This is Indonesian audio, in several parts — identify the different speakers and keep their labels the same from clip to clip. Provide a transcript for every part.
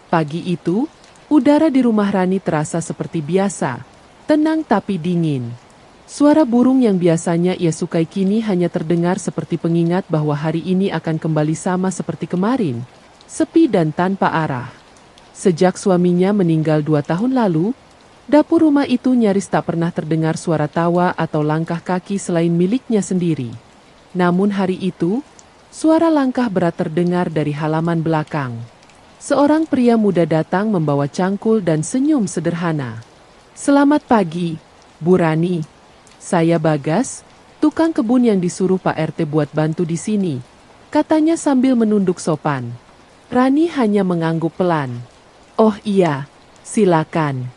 Speaker 1: Pagi itu, udara di rumah Rani terasa seperti biasa, tenang tapi dingin. Suara burung yang biasanya ia sukai kini hanya terdengar seperti pengingat bahwa hari ini akan kembali sama seperti kemarin, sepi dan tanpa arah. Sejak suaminya meninggal 2 tahun lalu, dapur rumah itu nyaris tak pernah terdengar suara tawa atau langkah kaki selain miliknya sendiri. Namun hari itu, suara langkah berat terdengar dari halaman belakang. Seorang pria muda datang membawa cangkul dan senyum sederhana. "Selamat pagi, Bu Rani. Saya Bagas, tukang kebun yang disuruh Pak RT buat bantu di sini," katanya sambil menunduk sopan. Rani hanya mengangguk pelan. "Oh iya, silakan.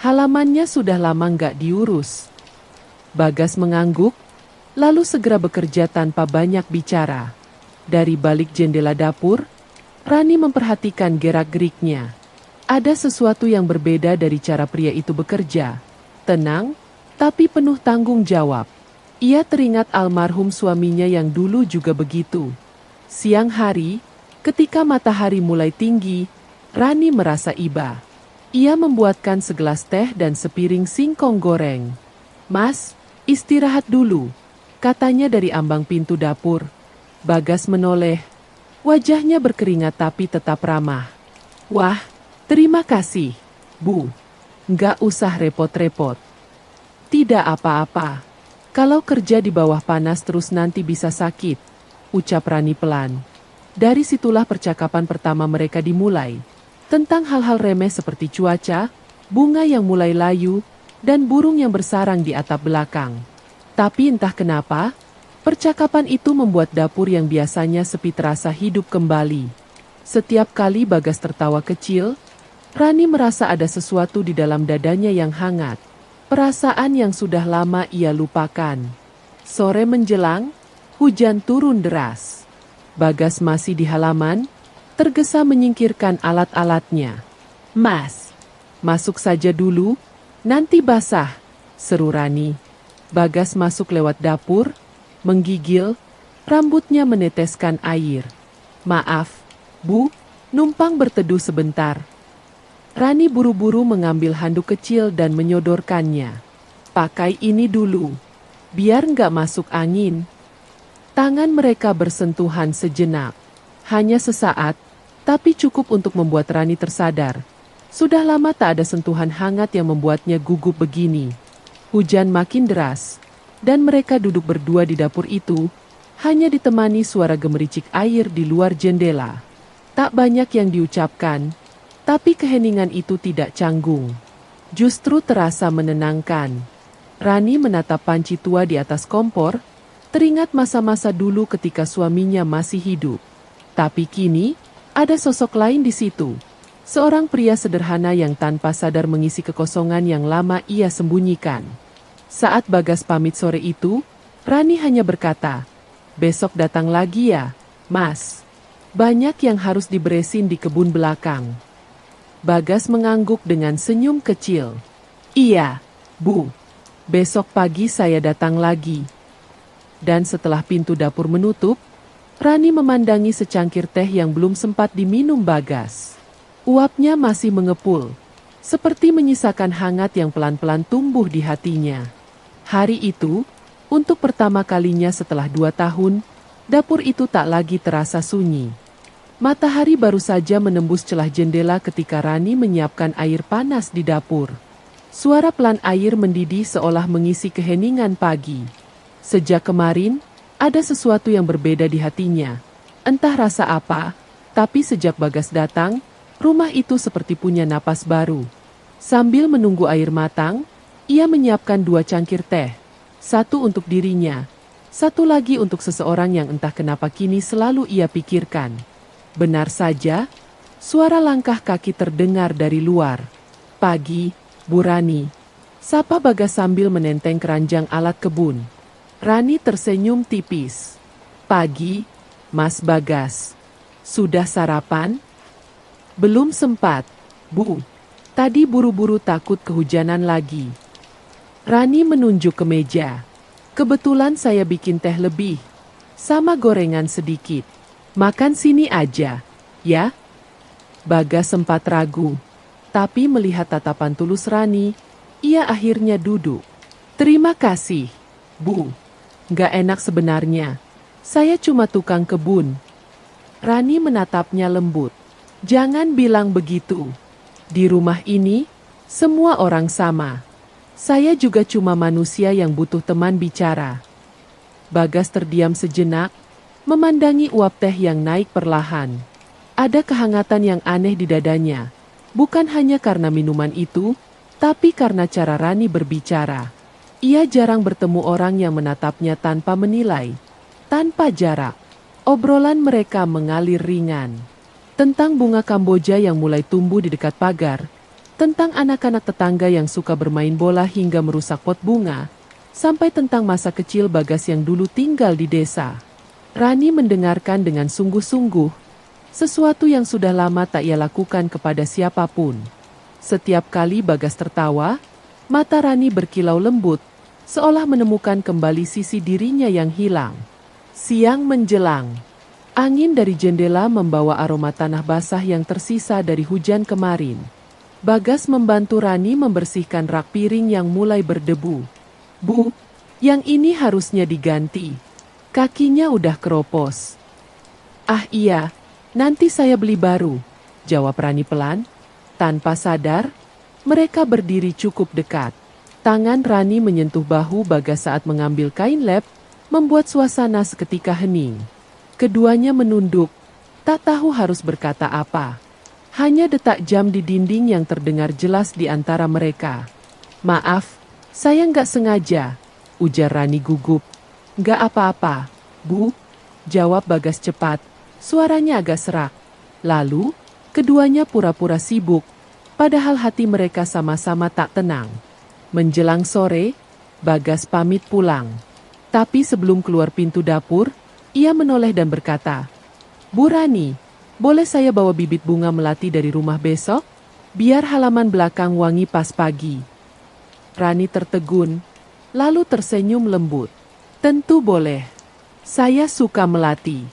Speaker 1: Halamannya sudah lama nggak diurus." Bagas mengangguk, lalu segera bekerja tanpa banyak bicara. Dari balik jendela dapur, Rani memperhatikan gerak-geriknya. Ada sesuatu yang berbeda dari cara pria itu bekerja. Tenang, tapi penuh tanggung jawab. Ia teringat almarhum suaminya yang dulu juga begitu. Siang hari, ketika matahari mulai tinggi, Rani merasa iba. Ia membuatkan segelas teh dan sepiring singkong goreng. "Mas, istirahat dulu," katanya dari ambang pintu dapur. Bagas menoleh. Wajahnya berkeringat tapi tetap ramah. "Wah, terima kasih, Bu. Nggak usah repot-repot." "Tidak apa-apa. Kalau kerja di bawah panas terus nanti bisa sakit," ucap Rani pelan. Dari situlah percakapan pertama mereka dimulai. Tentang hal-hal remeh seperti cuaca, bunga yang mulai layu, dan burung yang bersarang di atap belakang. Tapi entah kenapa, percakapan itu membuat dapur yang biasanya sepi terasa hidup kembali. Setiap kali Bagas tertawa kecil, Rani merasa ada sesuatu di dalam dadanya yang hangat. Perasaan yang sudah lama ia lupakan. Sore menjelang, hujan turun deras. Bagas masih di halaman, tergesa menyingkirkan alat-alatnya. "Mas, masuk saja dulu, nanti basah," seru Rani. Bagas masuk lewat dapur, menggigil, rambutnya meneteskan air. "Maaf, Bu, numpang berteduh sebentar." Rani buru-buru mengambil handuk kecil dan menyodorkannya. "Pakai ini dulu, biar nggak masuk angin." Tangan mereka bersentuhan sejenak. Hanya sesaat, tapi cukup untuk membuat Rani tersadar. Sudah lama tak ada sentuhan hangat yang membuatnya gugup begini. Hujan makin deras, dan mereka duduk berdua di dapur itu, hanya ditemani suara gemericik air di luar jendela. Tak banyak yang diucapkan, tapi keheningan itu tidak canggung. Justru terasa menenangkan. Rani menatap panci tua di atas kompor, teringat masa-masa dulu ketika suaminya masih hidup. Tapi kini, ada sosok lain di situ. Seorang pria sederhana yang tanpa sadar mengisi kekosongan yang lama ia sembunyikan. Saat Bagas pamit sore itu, Rani hanya berkata, "Besok datang lagi ya, Mas. Banyak yang harus diberesin di kebun belakang." Bagas mengangguk dengan senyum kecil. "Iya, Bu. Besok pagi saya datang lagi." Dan setelah pintu dapur menutup, Rani memandangi secangkir teh yang belum sempat diminum Bagas. Uapnya masih mengepul, seperti menyisakan hangat yang pelan-pelan tumbuh di hatinya. Hari itu, untuk pertama kalinya setelah 2 tahun, dapur itu tak lagi terasa sunyi. Matahari baru saja menembus celah jendela ketika Rani menyiapkan air panas di dapur. Suara pelan air mendidih seolah mengisi keheningan pagi. Sejak kemarin, ada sesuatu yang berbeda di hatinya. Entah rasa apa, tapi sejak Bagas datang, rumah itu seperti punya napas baru. Sambil menunggu air matang, ia menyiapkan 2 cangkir teh. Satu untuk dirinya, satu lagi untuk seseorang yang entah kenapa kini selalu ia pikirkan. Benar saja, suara langkah kaki terdengar dari luar. "Pagi, Bu Rani," sapa Bagas sambil menenteng keranjang alat kebun. Rani tersenyum tipis. "Pagi, Mas Bagas. Sudah sarapan?" "Belum sempat, Bu. Tadi buru-buru takut kehujanan lagi." Rani menunjuk ke meja. "Kebetulan saya bikin teh lebih, sama gorengan sedikit. Makan sini aja, ya." Bagas sempat ragu. Tapi melihat tatapan tulus Rani, ia akhirnya duduk. Terima kasih, Bu. Gak enak sebenarnya. Saya cuma tukang kebun. Rani menatapnya lembut. Jangan bilang begitu. Di rumah ini, semua orang sama. Saya juga cuma manusia yang butuh teman bicara. Bagas terdiam sejenak, memandangi uap teh yang naik perlahan. Ada kehangatan yang aneh di dadanya. Bukan hanya karena minuman itu, tapi karena cara Rani berbicara. Ia jarang bertemu orang yang menatapnya tanpa menilai. Tanpa jarak, obrolan mereka mengalir ringan. Tentang bunga Kamboja yang mulai tumbuh di dekat pagar, tentang anak-anak tetangga yang suka bermain bola hingga merusak pot bunga, sampai tentang masa kecil Bagas yang dulu tinggal di desa. Rani mendengarkan dengan sungguh-sungguh, sesuatu yang sudah lama tak ia lakukan kepada siapapun. Setiap kali Bagas tertawa, mata Rani berkilau lembut, seolah menemukan kembali sisi dirinya yang hilang. Siang menjelang. Angin dari jendela membawa aroma tanah basah yang tersisa dari hujan kemarin. Bagas membantu Rani membersihkan rak piring yang mulai berdebu. Bu, yang ini harusnya diganti. Kakinya udah keropos. Ah iya, nanti saya beli baru, jawab Rani pelan. Tanpa sadar, mereka berdiri cukup dekat. Tangan Rani menyentuh bahu Bagas saat mengambil kain lap, membuat suasana seketika hening. Keduanya menunduk, tak tahu harus berkata apa. Hanya detak jam di dinding yang terdengar jelas di antara mereka. Maaf, saya nggak sengaja, ujar Rani gugup. Nggak apa-apa, Bu, jawab Bagas cepat. Suaranya agak serak. Lalu, keduanya pura-pura sibuk, padahal hati mereka sama-sama tak tenang. Menjelang sore, Bagas pamit pulang. Tapi sebelum keluar pintu dapur, ia menoleh dan berkata, Bu Rani, boleh saya bawa bibit bunga melati dari rumah besok? Biar halaman belakang wangi pas pagi. Rani tertegun, lalu tersenyum lembut. Tentu boleh. Saya suka melati.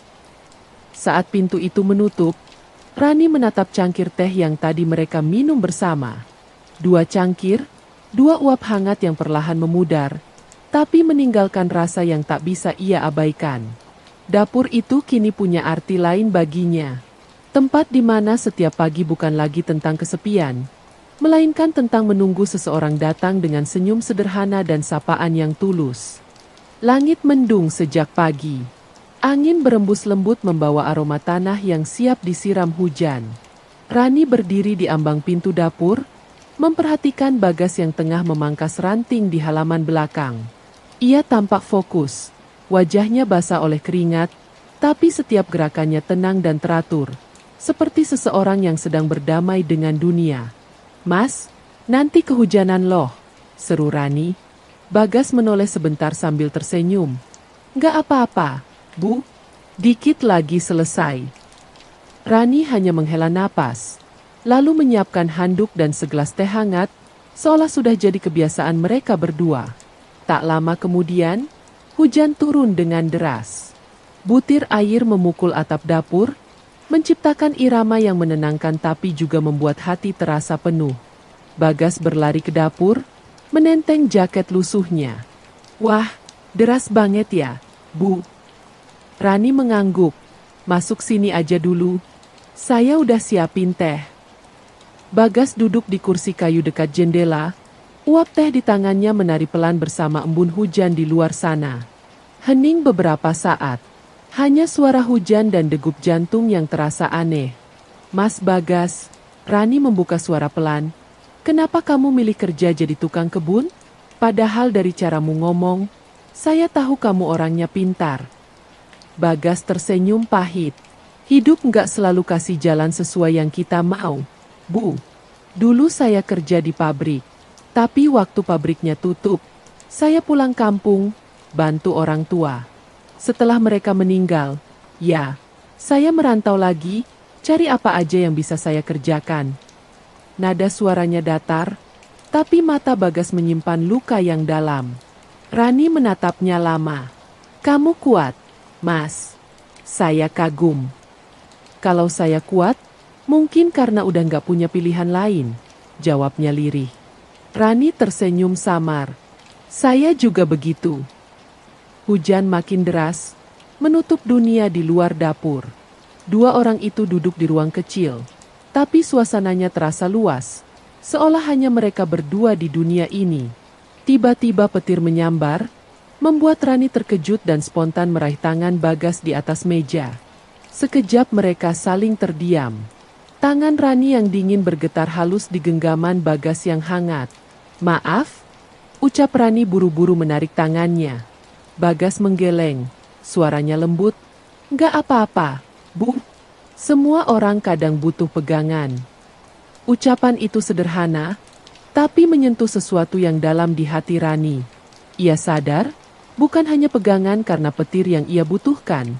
Speaker 1: Saat pintu itu menutup, Rani menatap cangkir teh yang tadi mereka minum bersama. 2 cangkir, 2 uap hangat yang perlahan memudar, tapi meninggalkan rasa yang tak bisa ia abaikan. Dapur itu kini punya arti lain baginya. Tempat di mana setiap pagi bukan lagi tentang kesepian, melainkan tentang menunggu seseorang datang dengan senyum sederhana dan sapaan yang tulus. Langit mendung sejak pagi. Angin berembus lembut membawa aroma tanah yang siap disiram hujan. Rani berdiri di ambang pintu dapur, memperhatikan Bagas yang tengah memangkas ranting di halaman belakang. Ia tampak fokus, wajahnya basah oleh keringat, tapi setiap gerakannya tenang dan teratur, seperti seseorang yang sedang berdamai dengan dunia. Mas, nanti kehujanan loh, seru Rani. Bagas menoleh sebentar sambil tersenyum. Nggak apa-apa, Bu, dikit lagi selesai. Rani hanya menghela napas, lalu menyiapkan handuk dan segelas teh hangat, seolah sudah jadi kebiasaan mereka berdua. Tak lama kemudian, hujan turun dengan deras. Butir air memukul atap dapur, menciptakan irama yang menenangkan tapi juga membuat hati terasa penuh. Bagas berlari ke dapur, menenteng jaket lusuhnya. Wah, deras banget ya, Bu. Rani mengangguk. Masuk sini aja dulu. Saya udah siapin teh. Bagas duduk di kursi kayu dekat jendela. Uap teh di tangannya menari pelan bersama embun hujan di luar sana. Hening beberapa saat. Hanya suara hujan dan degup jantung yang terasa aneh. Mas Bagas, Rani membuka suara pelan. Kenapa kamu milih kerja jadi tukang kebun? Padahal dari caramu ngomong, saya tahu kamu orangnya pintar. Bagas tersenyum pahit. Hidup nggak selalu kasih jalan sesuai yang kita mau, Bu. Dulu saya kerja di pabrik. Tapi waktu pabriknya tutup, saya pulang kampung, bantu orang tua. Setelah mereka meninggal, ya, saya merantau lagi, cari apa aja yang bisa saya kerjakan. Nada suaranya datar, tapi mata Bagas menyimpan luka yang dalam. Rani menatapnya lama. Kamu kuat, Mas. Saya kagum. Kalau saya kuat, Mungkin karena udah nggak punya pilihan lain, jawabnya lirih. Rani tersenyum samar. Saya juga begitu. Hujan makin deras, menutup dunia di luar dapur. Dua orang itu duduk di ruang kecil, tapi suasananya terasa luas, seolah hanya mereka berdua di dunia ini. Tiba-tiba petir menyambar, membuat Rani terkejut dan spontan meraih tangan Bagas di atas meja. Sekejap mereka saling terdiam. Tangan Rani yang dingin bergetar halus di genggaman Bagas yang hangat. Maaf, ucap Rani buru-buru menarik tangannya. Bagas menggeleng, suaranya lembut. Nggak apa-apa, Bu. Semua orang kadang butuh pegangan. Ucapan itu sederhana, tapi menyentuh sesuatu yang dalam di hati Rani. Ia sadar, bukan hanya pegangan karena petir yang ia butuhkan,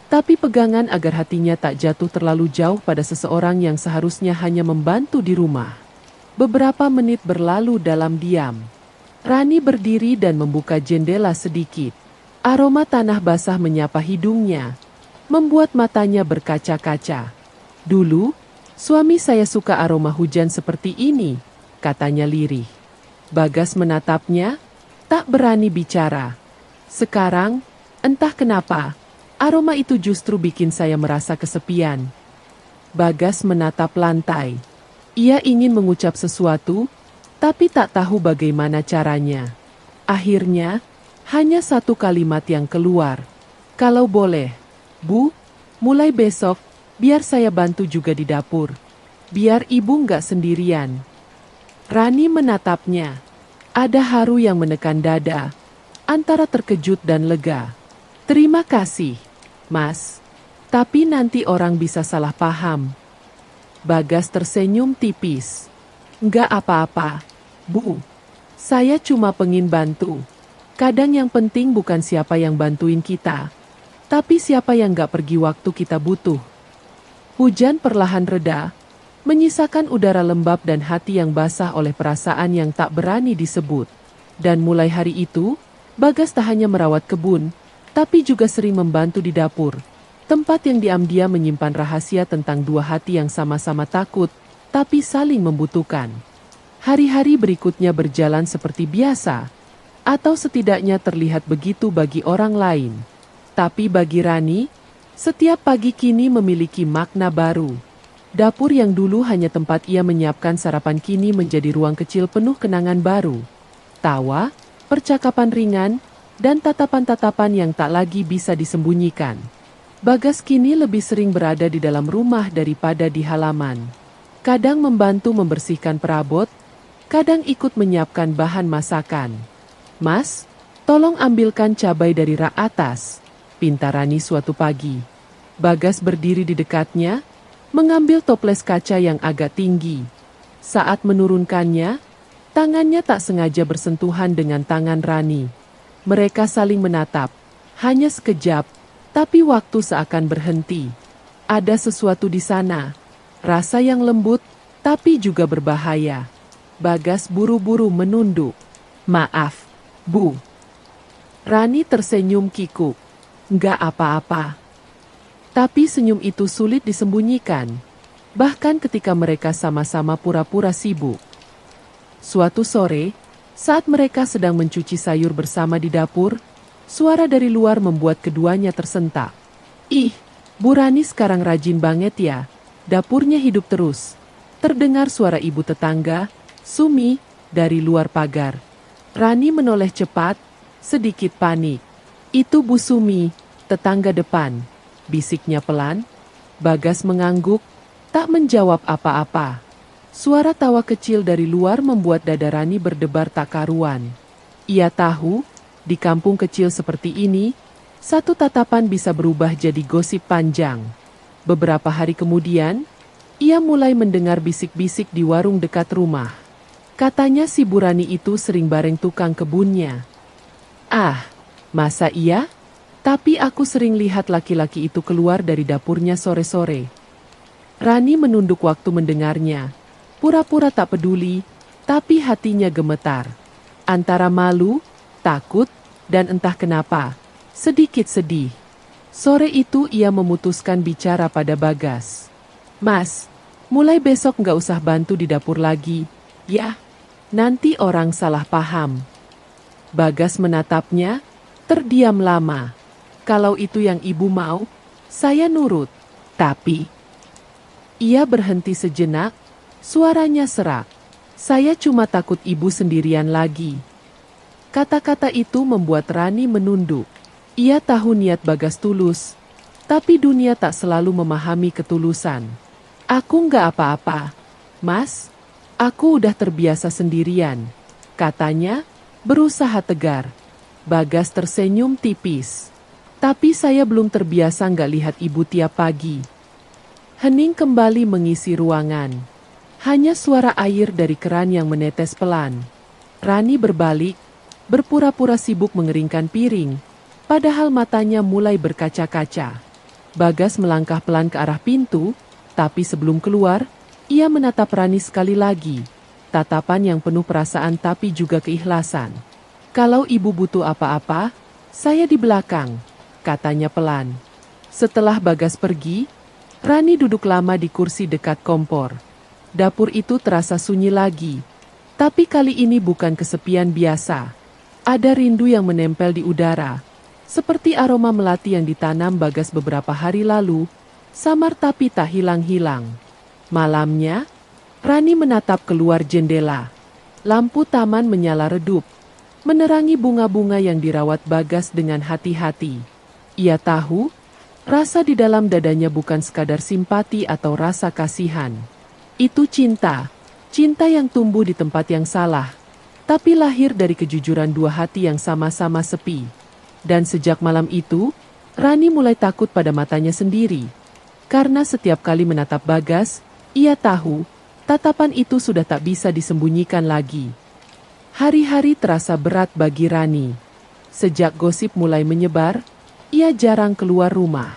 Speaker 1: tapi pegangan agar hatinya tak jatuh terlalu jauh pada seseorang yang seharusnya hanya membantu di rumah. Beberapa menit berlalu dalam diam. Rani berdiri dan membuka jendela sedikit. Aroma tanah basah menyapa hidungnya, membuat matanya berkaca-kaca. Dulu, suami saya suka aroma hujan seperti ini, katanya lirih. Bagas menatapnya, tak berani bicara. Sekarang, entah kenapa, aroma itu justru bikin saya merasa kesepian. Bagas menatap lantai. Ia ingin mengucap sesuatu, tapi tak tahu bagaimana caranya. Akhirnya, hanya satu kalimat yang keluar. Kalau boleh, Bu, mulai besok, biar saya bantu juga di dapur. Biar ibu nggak sendirian. Rani menatapnya. Ada haru yang menekan dada, antara terkejut dan lega. Terima kasih, Mas. Tapi nanti orang bisa salah paham. Bagas tersenyum tipis. Nggak apa-apa, Bu. Saya cuma pengen bantu. Kadang yang penting bukan siapa yang bantuin kita, tapi siapa yang nggak pergi waktu kita butuh. Hujan perlahan reda, menyisakan udara lembab dan hati yang basah oleh perasaan yang tak berani disebut. Dan mulai hari itu, Bagas tak hanya merawat kebun, tapi juga sering membantu di dapur. Tempat yang diam-diam menyimpan rahasia tentang dua hati yang sama-sama takut, tapi saling membutuhkan. Hari-hari berikutnya berjalan seperti biasa, atau setidaknya terlihat begitu bagi orang lain. Tapi bagi Rani, setiap pagi kini memiliki makna baru. Dapur yang dulu hanya tempat ia menyiapkan sarapan kini menjadi ruang kecil penuh kenangan baru. Tawa, percakapan ringan, dan tatapan-tatapan yang tak lagi bisa disembunyikan. Bagas kini lebih sering berada di dalam rumah daripada di halaman. Kadang membantu membersihkan perabot, kadang ikut menyiapkan bahan masakan. Mas, tolong ambilkan cabai dari rak atas, pinta Rani suatu pagi. Bagas berdiri di dekatnya, mengambil toples kaca yang agak tinggi. Saat menurunkannya, tangannya tak sengaja bersentuhan dengan tangan Rani. Mereka saling menatap, hanya sekejap, tapi waktu seakan berhenti. Ada sesuatu di sana, rasa yang lembut, tapi juga berbahaya. Bagas buru-buru menunduk. Maaf, Bu. Rani tersenyum kikuk. Nggak apa-apa. Tapi senyum itu sulit disembunyikan, bahkan ketika mereka sama-sama pura-pura sibuk. Suatu sore, saat mereka sedang mencuci sayur bersama di dapur, suara dari luar membuat keduanya tersentak. Ih, Bu Rani sekarang rajin banget ya, dapurnya hidup terus. Terdengar suara ibu tetangga, Sumi, dari luar pagar. Rani menoleh cepat, sedikit panik. Itu Bu Sumi, tetangga depan, bisiknya pelan. Bagas mengangguk, tak menjawab apa-apa. Suara tawa kecil dari luar membuat dada Rani berdebar tak karuan. Ia tahu, di kampung kecil seperti ini, satu tatapan bisa berubah jadi gosip panjang. Beberapa hari kemudian, ia mulai mendengar bisik-bisik di warung dekat rumah. Katanya si Bu Rani itu sering bareng tukang kebunnya. Ah, masa iya? Tapi aku sering lihat laki-laki itu keluar dari dapurnya sore-sore. Rani menunduk waktu mendengarnya. Pura-pura tak peduli, tapi hatinya gemetar. Antara malu, takut, dan entah kenapa, sedikit sedih. Sore itu ia memutuskan bicara pada Bagas. Mas, Mulai besok nggak usah bantu di dapur lagi, ya? Nanti orang salah paham. Bagas menatapnya, terdiam lama. Kalau itu yang ibu mau, saya nurut. Tapi, ia berhenti sejenak, suaranya serak. Saya cuma takut ibu sendirian lagi. Kata-kata itu membuat Rani menunduk. Ia tahu niat Bagas tulus, tapi dunia tak selalu memahami ketulusan. Aku nggak apa-apa, Mas. Aku udah terbiasa sendirian, katanya, berusaha tegar. Bagas tersenyum tipis. Tapi saya belum terbiasa nggak lihat ibu tiap pagi. Hening kembali mengisi ruangan. Hanya suara air dari keran yang menetes pelan. Rani berbalik, berpura-pura sibuk mengeringkan piring, padahal matanya mulai berkaca-kaca. Bagas melangkah pelan ke arah pintu, tapi sebelum keluar, ia menatap Rani sekali lagi, tatapan yang penuh perasaan tapi juga keikhlasan. Kalau ibu butuh apa-apa, saya di belakang, katanya pelan. Setelah Bagas pergi, Rani duduk lama di kursi dekat kompor. Dapur itu terasa sunyi lagi, tapi kali ini bukan kesepian biasa. Ada rindu yang menempel di udara, seperti aroma melati yang ditanam Bagas beberapa hari lalu, samar tapi tak hilang-hilang. Malamnya, Rani menatap keluar jendela. Lampu taman menyala redup, menerangi bunga-bunga yang dirawat Bagas dengan hati-hati. Ia tahu, rasa di dalam dadanya bukan sekadar simpati atau rasa kasihan. Itu cinta, cinta yang tumbuh di tempat yang salah, tapi lahir dari kejujuran dua hati yang sama-sama sepi. Dan sejak malam itu, Rani mulai takut pada matanya sendiri. Karena setiap kali menatap Bagas, ia tahu, tatapan itu sudah tak bisa disembunyikan lagi. Hari-hari terasa berat bagi Rani. Sejak gosip mulai menyebar, ia jarang keluar rumah.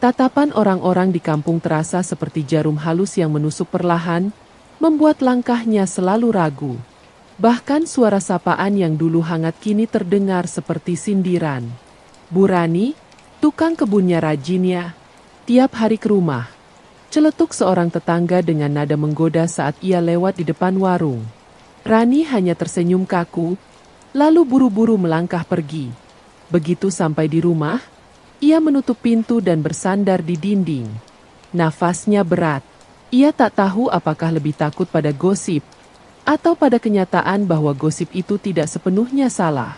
Speaker 1: Tatapan orang-orang di kampung terasa seperti jarum halus yang menusuk perlahan, membuat langkahnya selalu ragu. Bahkan suara sapaan yang dulu hangat kini terdengar seperti sindiran. Bu Rani, tukang kebunnya rajin ya, tiap hari ke rumah. Celetuk seorang tetangga dengan nada menggoda saat ia lewat di depan warung. Rani hanya tersenyum kaku, lalu buru-buru melangkah pergi. Begitu sampai di rumah, ia menutup pintu dan bersandar di dinding. Nafasnya berat. Ia tak tahu apakah lebih takut pada gosip, atau pada kenyataan bahwa gosip itu tidak sepenuhnya salah.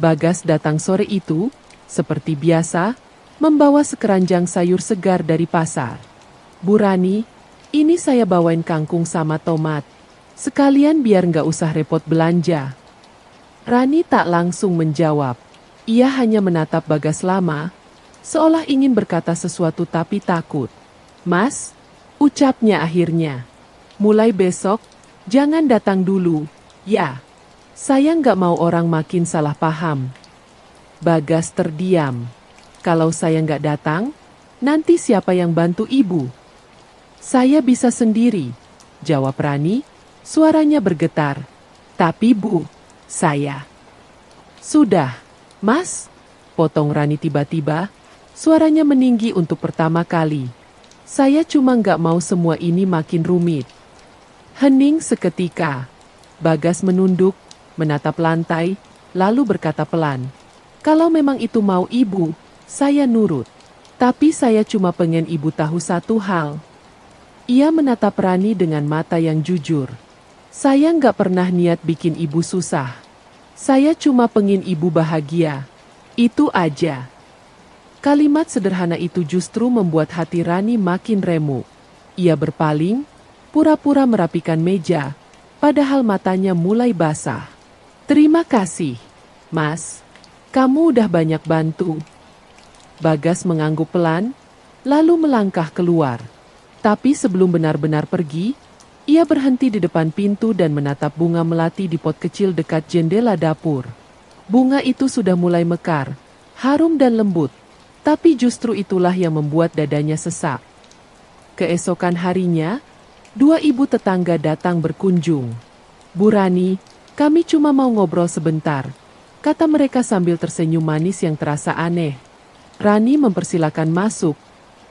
Speaker 1: Bagas datang sore itu, seperti biasa, membawa sekeranjang sayur segar dari pasar. Bu Rani, ini saya bawain kangkung sama tomat. Sekalian biar nggak usah repot belanja. Rani tak langsung menjawab. Ia hanya menatap Bagas lama, seolah ingin berkata sesuatu tapi takut. Mas, ucapnya akhirnya. Mulai besok, jangan datang dulu, ya. Saya nggak mau orang makin salah paham. Bagas terdiam. Kalau saya nggak datang, nanti siapa yang bantu ibu? Saya bisa sendiri, jawab Rani, suaranya bergetar. Tapi Bu, saya. Sudah, Mas, potong Rani tiba-tiba, suaranya meninggi untuk pertama kali. Saya cuma nggak mau semua ini makin rumit. Hening seketika. Bagas menunduk, menatap lantai, lalu berkata pelan. Kalau memang itu mau ibu, saya nurut. Tapi saya cuma pengen ibu tahu satu hal. Ia menatap Rani dengan mata yang jujur. Saya nggak pernah niat bikin ibu susah. Saya cuma pengen ibu bahagia. Itu aja. Kalimat sederhana itu justru membuat hati Rani makin remuk. Ia berpaling, pura-pura merapikan meja, padahal matanya mulai basah. Terima kasih, Mas. Kamu udah banyak bantu. Bagas mengangguk pelan, lalu melangkah keluar. Tapi sebelum benar-benar pergi, ia berhenti di depan pintu dan menatap bunga melati di pot kecil dekat jendela dapur. Bunga itu sudah mulai mekar, harum dan lembut, tapi justru itulah yang membuat dadanya sesak. Keesokan harinya, dua ibu tetangga datang berkunjung. Bu Rani, kami cuma mau ngobrol sebentar, kata mereka sambil tersenyum manis yang terasa aneh. Rani mempersilakan masuk,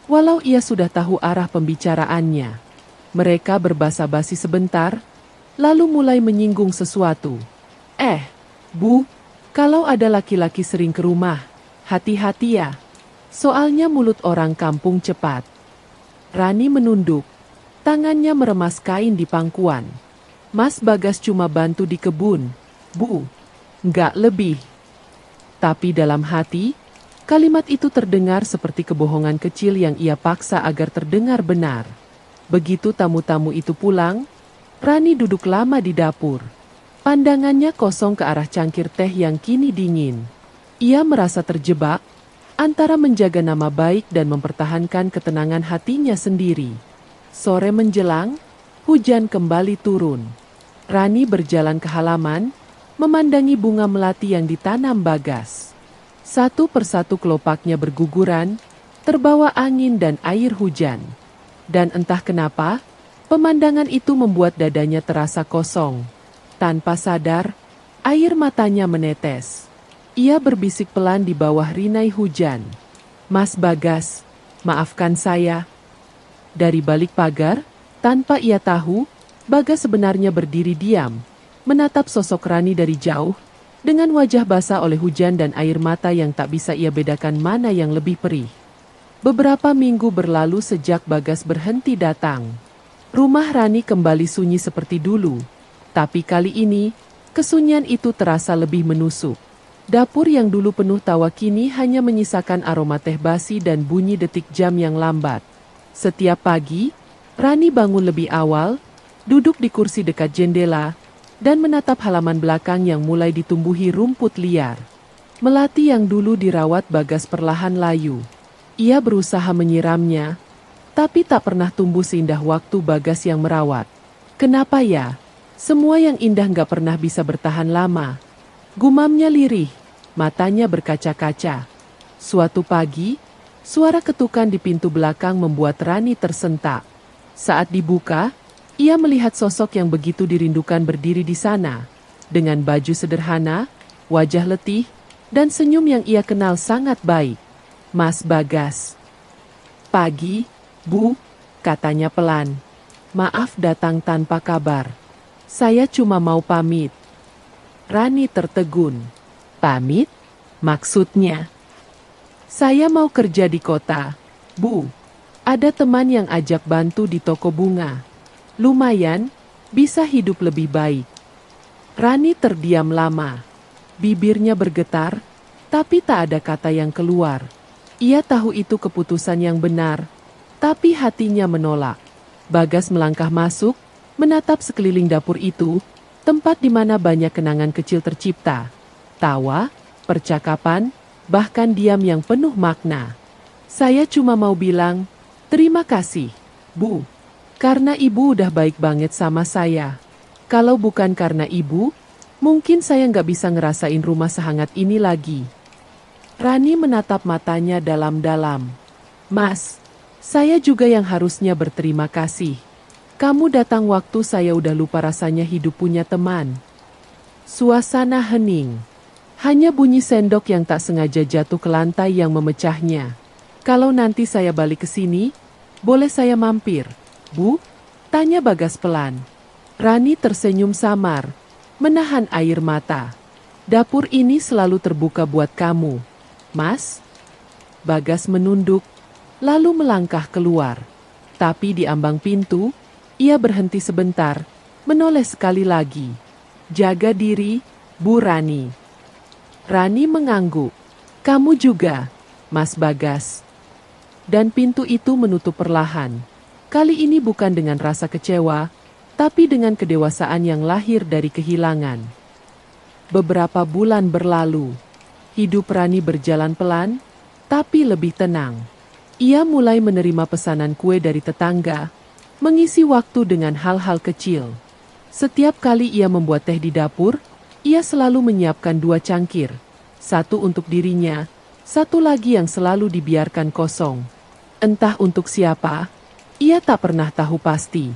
Speaker 1: walau ia sudah tahu arah pembicaraannya. Mereka berbasa-basi sebentar, lalu mulai menyinggung sesuatu. Bu, kalau ada laki-laki sering ke rumah, hati-hati ya. Soalnya mulut orang kampung cepat. Rani menunduk. Tangannya meremas kain di pangkuan. Mas Bagas cuma bantu di kebun, Bu. Nggak lebih. Tapi dalam hati, kalimat itu terdengar seperti kebohongan kecil yang ia paksa agar terdengar benar. Begitu tamu-tamu itu pulang, Rani duduk lama di dapur. Pandangannya kosong ke arah cangkir teh yang kini dingin. Ia merasa terjebak antara menjaga nama baik dan mempertahankan ketenangan hatinya sendiri. Sore menjelang, hujan kembali turun. Rani berjalan ke halaman, memandangi bunga melati yang ditanam Bagas. Satu persatu kelopaknya berguguran, terbawa angin dan air hujan. Dan entah kenapa, pemandangan itu membuat dadanya terasa kosong. Tanpa sadar, air matanya menetes. Ia berbisik pelan di bawah rinai hujan. Mas Bagas, maafkan saya. Dari balik pagar, tanpa ia tahu, Bagas sebenarnya berdiri diam, menatap sosok Rani dari jauh, dengan wajah basah oleh hujan dan air mata yang tak bisa ia bedakan mana yang lebih perih. Beberapa minggu berlalu sejak Bagas berhenti datang. Rumah Rani kembali sunyi seperti dulu. Tapi kali ini, kesunyian itu terasa lebih menusuk. Dapur yang dulu penuh tawa kini hanya menyisakan aroma teh basi dan bunyi detik jam yang lambat. Setiap pagi, Rani bangun lebih awal, duduk di kursi dekat jendela, dan menatap halaman belakang yang mulai ditumbuhi rumput liar. Melati yang dulu dirawat Bagas perlahan layu. Ia berusaha menyiramnya, tapi tak pernah tumbuh seindah waktu Bagas yang merawat. Kenapa ya? Semua yang indah gak pernah bisa bertahan lama. Gumamnya lirih, matanya berkaca-kaca. Suatu pagi, suara ketukan di pintu belakang membuat Rani tersentak. Saat dibuka, ia melihat sosok yang begitu dirindukan berdiri di sana. Dengan baju sederhana, wajah letih, dan senyum yang ia kenal sangat baik. Mas Bagas. Pagi, Bu, katanya pelan. Maaf datang tanpa kabar. Saya cuma mau pamit. Rani tertegun. Pamit? Maksudnya? Saya mau kerja di kota, Bu. Ada teman yang ajak bantu di toko bunga. Lumayan, bisa hidup lebih baik. Rani terdiam lama. Bibirnya bergetar, tapi tak ada kata yang keluar. Ia tahu itu keputusan yang benar, tapi hatinya menolak. Bagas melangkah masuk, menatap sekeliling dapur itu, tempat di mana banyak kenangan kecil tercipta. Tawa, percakapan, bahkan diam yang penuh makna. Saya cuma mau bilang, terima kasih, Bu. Karena Ibu udah baik banget sama saya. Kalau bukan karena Ibu, mungkin saya nggak bisa ngerasain rumah sehangat ini lagi. Rani menatap matanya dalam-dalam. Mas, saya juga yang harusnya berterima kasih. Kamu datang waktu saya udah lupa rasanya hidup punya teman. Suasana hening. Hanya bunyi sendok yang tak sengaja jatuh ke lantai yang memecahnya. Kalau nanti saya balik ke sini, boleh saya mampir, Bu? Tanya Bagas pelan. Rani tersenyum samar, menahan air mata. Dapur ini selalu terbuka buat kamu, Mas. Bagas menunduk, lalu melangkah keluar. Tapi di ambang pintu, ia berhenti sebentar, menoleh sekali lagi. Jaga diri, Bu Rani. Rani mengangguk. Kamu juga, Mas Bagas. Dan pintu itu menutup perlahan. Kali ini bukan dengan rasa kecewa, tapi dengan kedewasaan yang lahir dari kehilangan. Beberapa bulan berlalu. Hidup Rani berjalan pelan, tapi lebih tenang. Ia mulai menerima pesanan kue dari tetangga, mengisi waktu dengan hal-hal kecil. Setiap kali ia membuat teh di dapur, ia selalu menyiapkan 2 cangkir. Satu untuk dirinya, satu lagi yang selalu dibiarkan kosong. Entah untuk siapa, ia tak pernah tahu pasti.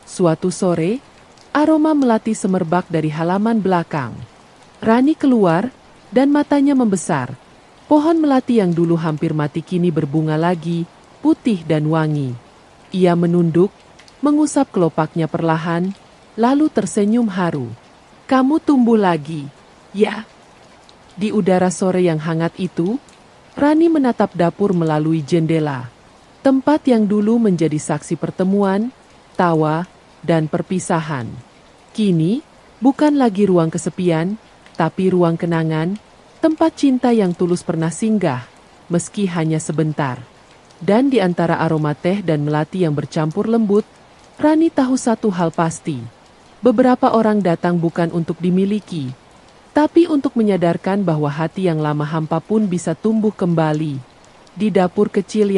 Speaker 1: Suatu sore, aroma melati semerbak dari halaman belakang. Rani keluar, dan matanya membesar. Pohon melati yang dulu hampir mati kini berbunga lagi, putih dan wangi. Ia menunduk, mengusap kelopaknya perlahan, lalu tersenyum haru. Kamu tumbuh lagi, ya? Di udara sore yang hangat itu, Rani menatap dapur melalui jendela. Tempat yang dulu menjadi saksi pertemuan, tawa, dan perpisahan. Kini, bukan lagi ruang kesepian, tapi ruang kenangan, tempat cinta yang tulus pernah singgah, meski hanya sebentar. Dan di antara aroma teh dan melati yang bercampur lembut, Rani tahu satu hal pasti. Beberapa orang datang bukan untuk dimiliki, tapi untuk menyadarkan bahwa hati yang lama hampa pun bisa tumbuh kembali. Di dapur kecil